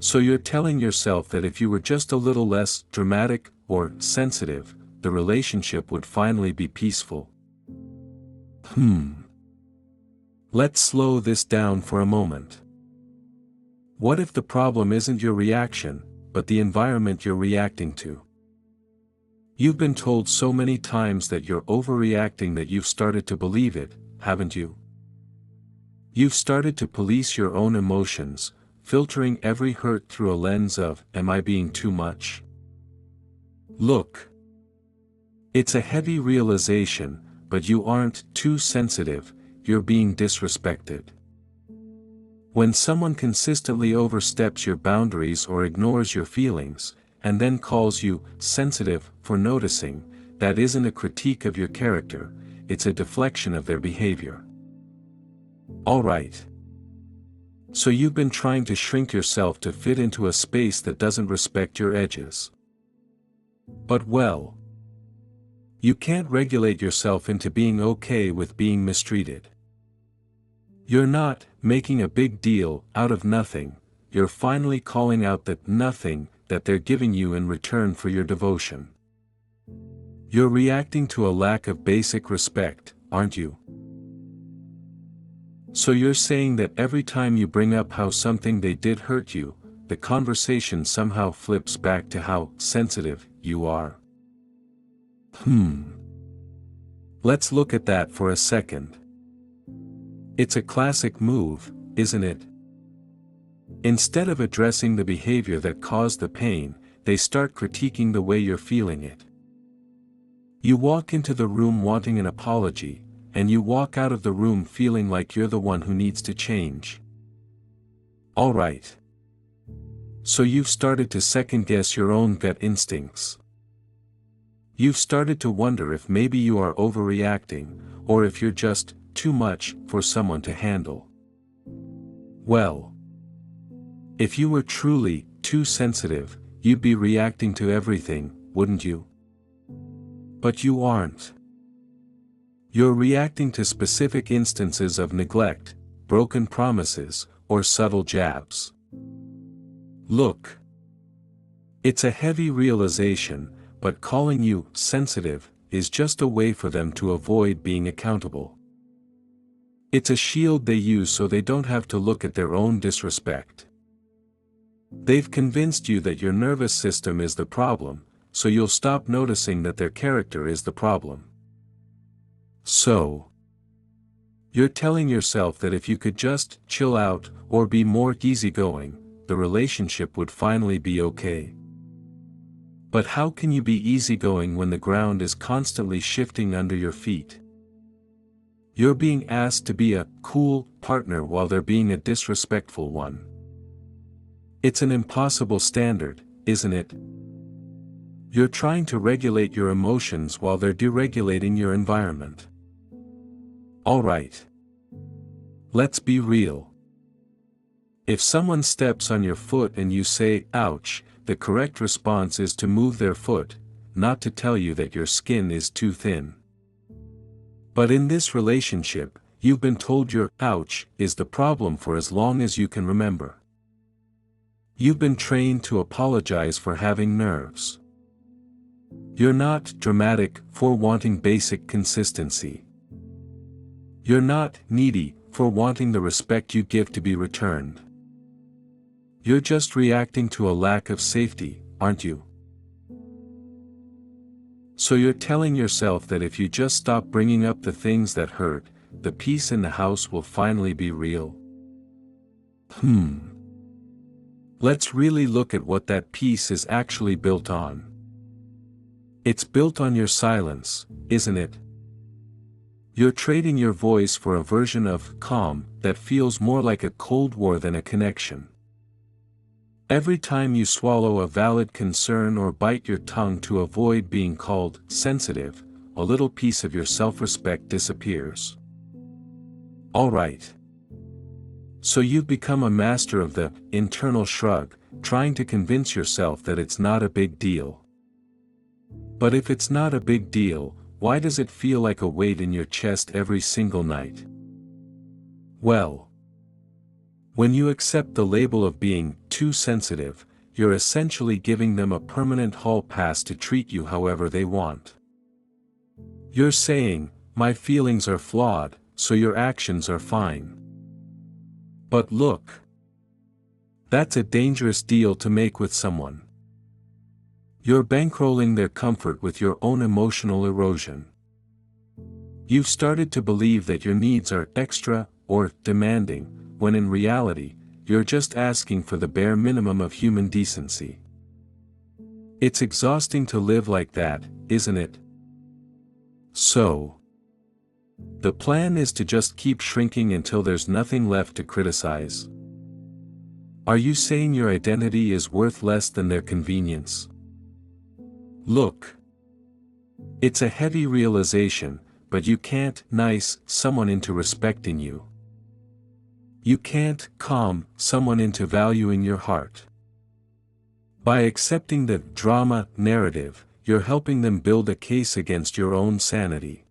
So you're telling yourself that if you were just a little less dramatic or sensitive, the relationship would finally be peaceful. Let's slow this down for a moment. What if the problem isn't your reaction, but the environment you're reacting to? You've been told so many times that you're overreacting that you've started to believe it, haven't you? You've started to police your own emotions, filtering every hurt through a lens of, am I being too much? Look. It's a heavy realization, but you aren't too sensitive, you're being disrespected. When someone consistently oversteps your boundaries or ignores your feelings, and then calls you sensitive for noticing, that isn't a critique of your character, it's a deflection of their behavior. Alright. So you've been trying to shrink yourself to fit into a space that doesn't respect your edges. But well, you can't regulate yourself into being okay with being mistreated. You're not making a big deal out of nothing, you're finally calling out that nothing that they're giving you in return for your devotion. You're reacting to a lack of basic respect, aren't you? So you're saying that every time you bring up how something they did hurt you, the conversation somehow flips back to how sensitive you are. Let's look at that for a second. It's a classic move, isn't it? Instead of addressing the behavior that caused the pain, they start critiquing the way you're feeling it. You walk into the room wanting an apology, and you walk out of the room feeling like you're the one who needs to change. Alright. So you've started to second-guess your own gut instincts. You've started to wonder if maybe you are overreacting, or if you're just too much for someone to handle. Well, if you were truly too sensitive, you'd be reacting to everything, wouldn't you? But you aren't. You're reacting to specific instances of neglect, broken promises, or subtle jabs. Look. It's a heavy realization, but calling you sensitive is just a way for them to avoid being accountable. It's a shield they use so they don't have to look at their own disrespect. They've convinced you that your nervous system is the problem, so you'll stop noticing that their character is the problem. So, you're telling yourself that if you could just chill out or be more easygoing, the relationship would finally be okay. But how can you be easygoing when the ground is constantly shifting under your feet? You're being asked to be a cool partner while they're being a disrespectful one. It's an impossible standard, isn't it? You're trying to regulate your emotions while they're deregulating your environment. Alright. Let's be real. If someone steps on your foot and you say, ouch, the correct response is to move their foot, not to tell you that your skin is too thin. But in this relationship, you've been told your ouch is the problem for as long as you can remember. You've been trained to apologize for having nerves. You're not dramatic for wanting basic consistency. You're not needy for wanting the respect you give to be returned. You're just reacting to a lack of safety, aren't you? So you're telling yourself that if you just stop bringing up the things that hurt, the peace in the house will finally be real. Let's really look at what that peace is actually built on. It's built on your silence, isn't it? You're trading your voice for a version of calm that feels more like a cold war than a connection. Every time you swallow a valid concern or bite your tongue to avoid being called sensitive, a little piece of your self-respect disappears. Alright. So you've become a master of the internal shrug, trying to convince yourself that it's not a big deal. But if it's not a big deal, why does it feel like a weight in your chest every single night? Well, when you accept the label of being too too sensitive, you're essentially giving them a permanent hall pass to treat you however they want. You're saying, my feelings are flawed, so your actions are fine. But look. That's a dangerous deal to make with someone. You're bankrolling their comfort with your own emotional erosion. You've started to believe that your needs are extra, or demanding, when in reality, you're just asking for the bare minimum of human decency. It's exhausting to live like that, isn't it? So, the plan is to just keep shrinking until there's nothing left to criticize. Are you saying your identity is worth less than their convenience? Look. It's a heavy realization, but you can't nice someone into respecting you. You can't calm someone into valuing your heart. By accepting the drama narrative, you're helping them build a case against your own sanity.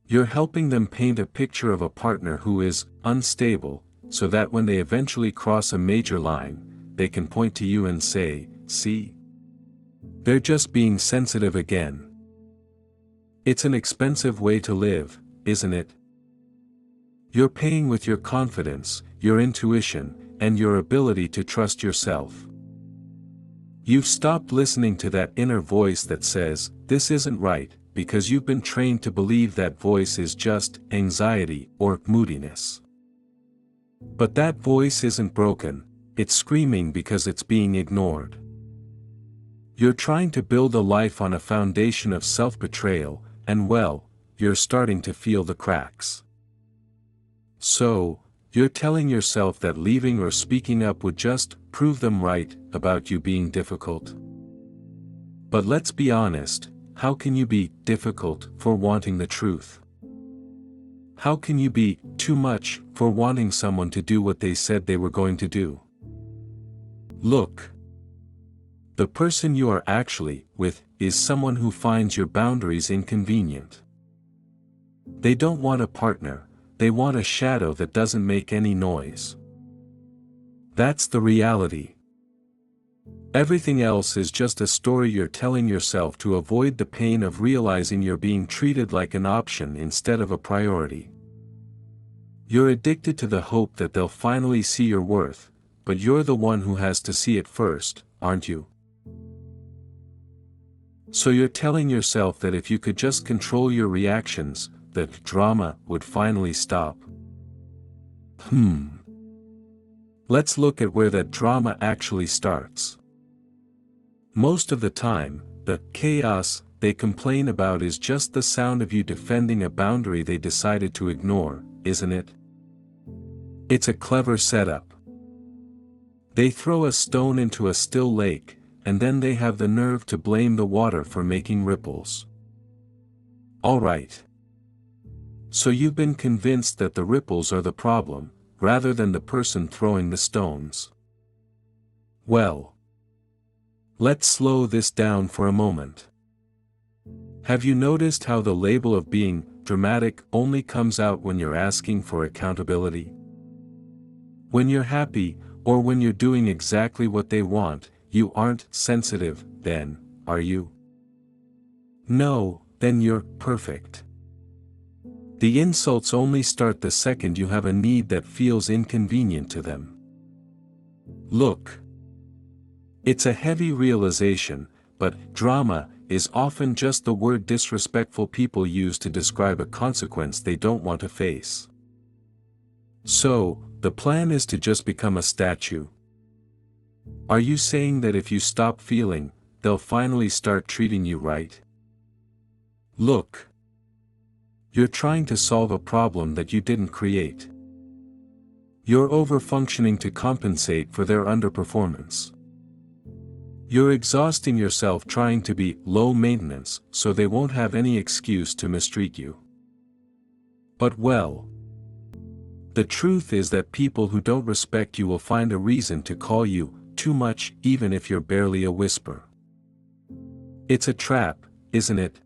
You're helping them paint a picture of a partner who is unstable, so that when they eventually cross a major line, they can point to you and say, see? They're just being sensitive again. It's an expensive way to live, isn't it? You're paying with your confidence, your intuition, and your ability to trust yourself. You've stopped listening to that inner voice that says, this isn't right, because you've been trained to believe that voice is just anxiety or moodiness. But that voice isn't broken, it's screaming because it's being ignored. You're trying to build a life on a foundation of self-betrayal, and well, you're starting to feel the cracks. So, you're telling yourself that leaving or speaking up would just prove them right about you being difficult. But let's be honest, how can you be difficult for wanting the truth? How can you be too much for wanting someone to do what they said they were going to do? Look. The person you are actually with is someone who finds your boundaries inconvenient. They don't want a partner, they want a shadow that doesn't make any noise. That's the reality. Everything else is just a story you're telling yourself to avoid the pain of realizing you're being treated like an option instead of a priority. You're addicted to the hope that they'll finally see your worth, but you're the one who has to see it first, aren't you? So you're telling yourself that if you could just control your reactions, that drama would finally stop. Let's look at where that drama actually starts. Most of the time, the chaos they complain about is just the sound of you defending a boundary they decided to ignore, isn't it? It's a clever setup. They throw a stone into a still lake, and then they have the nerve to blame the water for making ripples. Alright. So you've been convinced that the ripples are the problem, rather than the person throwing the stones. Well. Let's slow this down for a moment. Have you noticed how the label of being dramatic only comes out when you're asking for accountability? When you're happy, or when you're doing exactly what they want, you aren't sensitive, then, are you? No, then you're perfect. The insults only start the second you have a need that feels inconvenient to them. Look. It's a heavy realization, but drama is often just the word disrespectful people use to describe a consequence they don't want to face. So, the plan is to just become a statue. Are you saying that if you stop feeling, they'll finally start treating you right? Look. You're trying to solve a problem that you didn't create. You're overfunctioning to compensate for their underperformance. You're exhausting yourself trying to be low maintenance so they won't have any excuse to mistreat you. But well, the truth is that people who don't respect you will find a reason to call you too much even if you're barely a whisper. It's a trap, isn't it?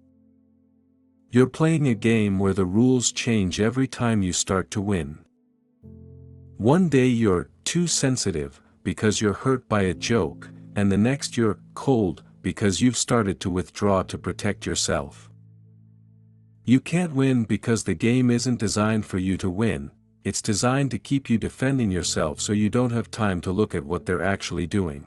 You're playing a game where the rules change every time you start to win. One day you're too sensitive, because you're hurt by a joke, and the next you're cold because you've started to withdraw to protect yourself. You can't win because the game isn't designed for you to win, it's designed to keep you defending yourself so you don't have time to look at what they're actually doing.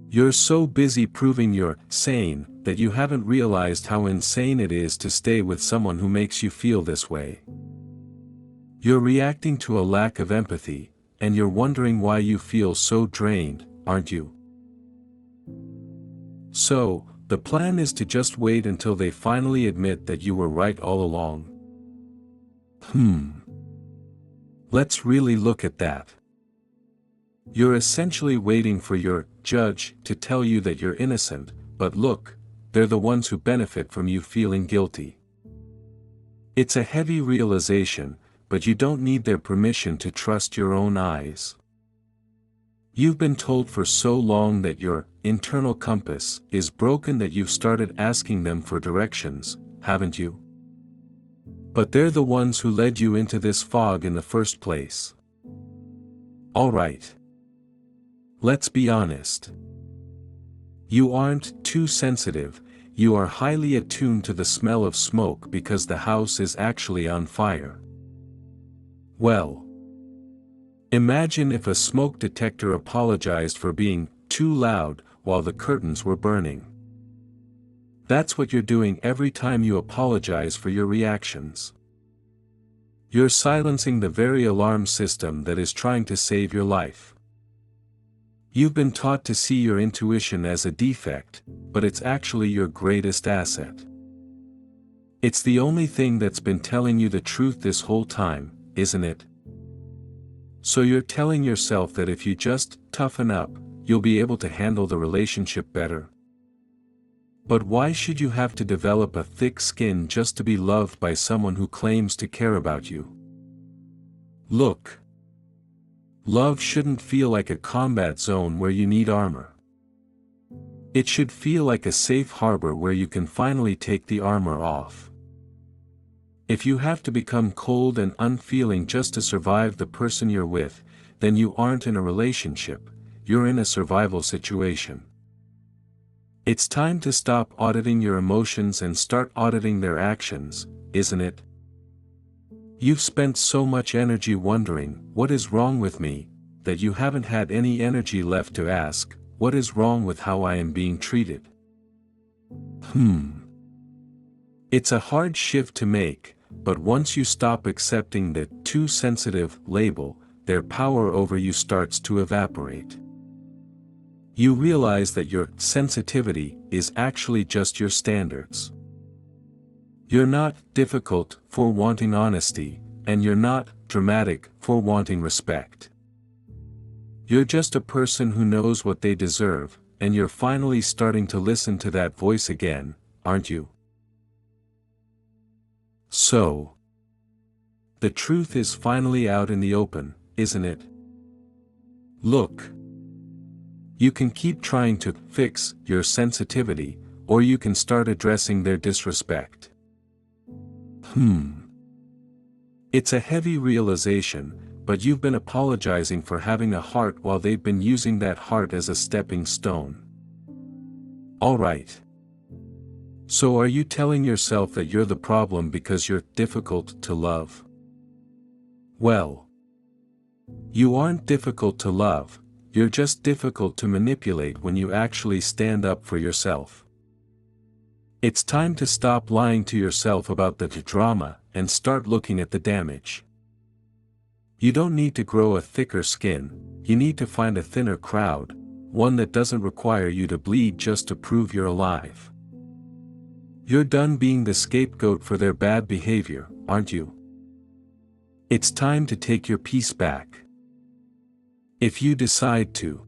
You're so busy proving you're sane that you haven't realized how insane it is to stay with someone who makes you feel this way. You're reacting to a lack of empathy, and you're wondering why you feel so drained, aren't you? So, the plan is to just wait until they finally admit that you were right all along. Let's really look at that. You're essentially waiting for your judge to tell you that you're innocent, but look, they're the ones who benefit from you feeling guilty. It's a heavy realization, but you don't need their permission to trust your own eyes. You've been told for so long that your internal compass is broken that you've started asking them for directions, haven't you? But they're the ones who led you into this fog in the first place. Alright. Let's be honest. You aren't too sensitive, you are highly attuned to the smell of smoke because the house is actually on fire. Well, imagine if a smoke detector apologized for being too loud while the curtains were burning. That's what you're doing every time you apologize for your reactions. You're silencing the very alarm system that is trying to save your life. You've been taught to see your intuition as a defect, but it's actually your greatest asset. It's the only thing that's been telling you the truth this whole time, isn't it? So you're telling yourself that if you just toughen up, you'll be able to handle the relationship better. But why should you have to develop a thick skin just to be loved by someone who claims to care about you? Look. Love shouldn't feel like a combat zone where you need armor. It should feel like a safe harbor where you can finally take the armor off. If you have to become cold and unfeeling just to survive the person you're with, then you aren't in a relationship, you're in a survival situation. It's time to stop auditing your emotions and start auditing their actions, isn't it? You've spent so much energy wondering, what is wrong with me, that you haven't had any energy left to ask, what is wrong with how I am being treated? It's a hard shift to make, but once you stop accepting the too sensitive label, their power over you starts to evaporate. You realize that your sensitivity is actually just your standards. You're not difficult for wanting honesty, and you're not dramatic for wanting respect. You're just a person who knows what they deserve, and you're finally starting to listen to that voice again, aren't you? So, the truth is finally out in the open, isn't it? Look. You can keep trying to fix your sensitivity, or you can start addressing their disrespect. It's a heavy realization, but you've been apologizing for having a heart while they've been using that heart as a stepping stone. Alright. So are you telling yourself that you're the problem because you're difficult to love? Well, you aren't difficult to love. You're just difficult to manipulate when you actually stand up for yourself. It's time to stop lying to yourself about the drama and start looking at the damage. You don't need to grow a thicker skin, you need to find a thinner crowd, one that doesn't require you to bleed just to prove you're alive. You're done being the scapegoat for their bad behavior, aren't you? It's time to take your peace back. If you decide to.